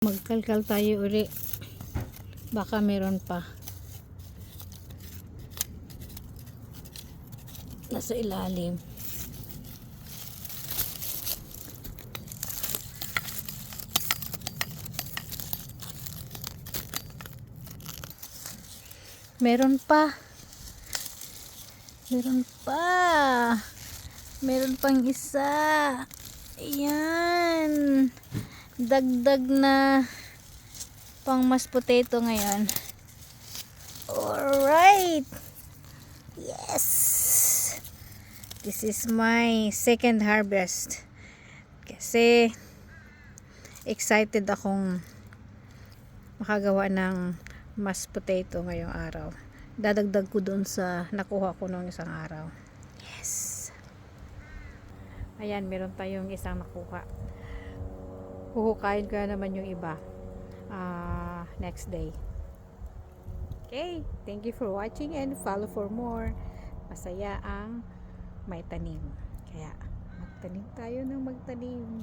Magkalkal tayo uli, baka meron pa nasa ilalim. Meron pa, meron pang isa. Ayan, dagdag na pang mashed potato ngayon. Alright, yes, this is my second harvest kasi excited akong makagawa ng mashed potato ngayong araw. Dadagdag ko doon sa nakuha ko nung isang araw. Yes, ayan, meron tayong isang nakuha. Huhukayin ko naman yung iba next day. Okay, thank you for watching and follow for more. Masaya ang may tanim, kaya magtanim tayo ng magtanim.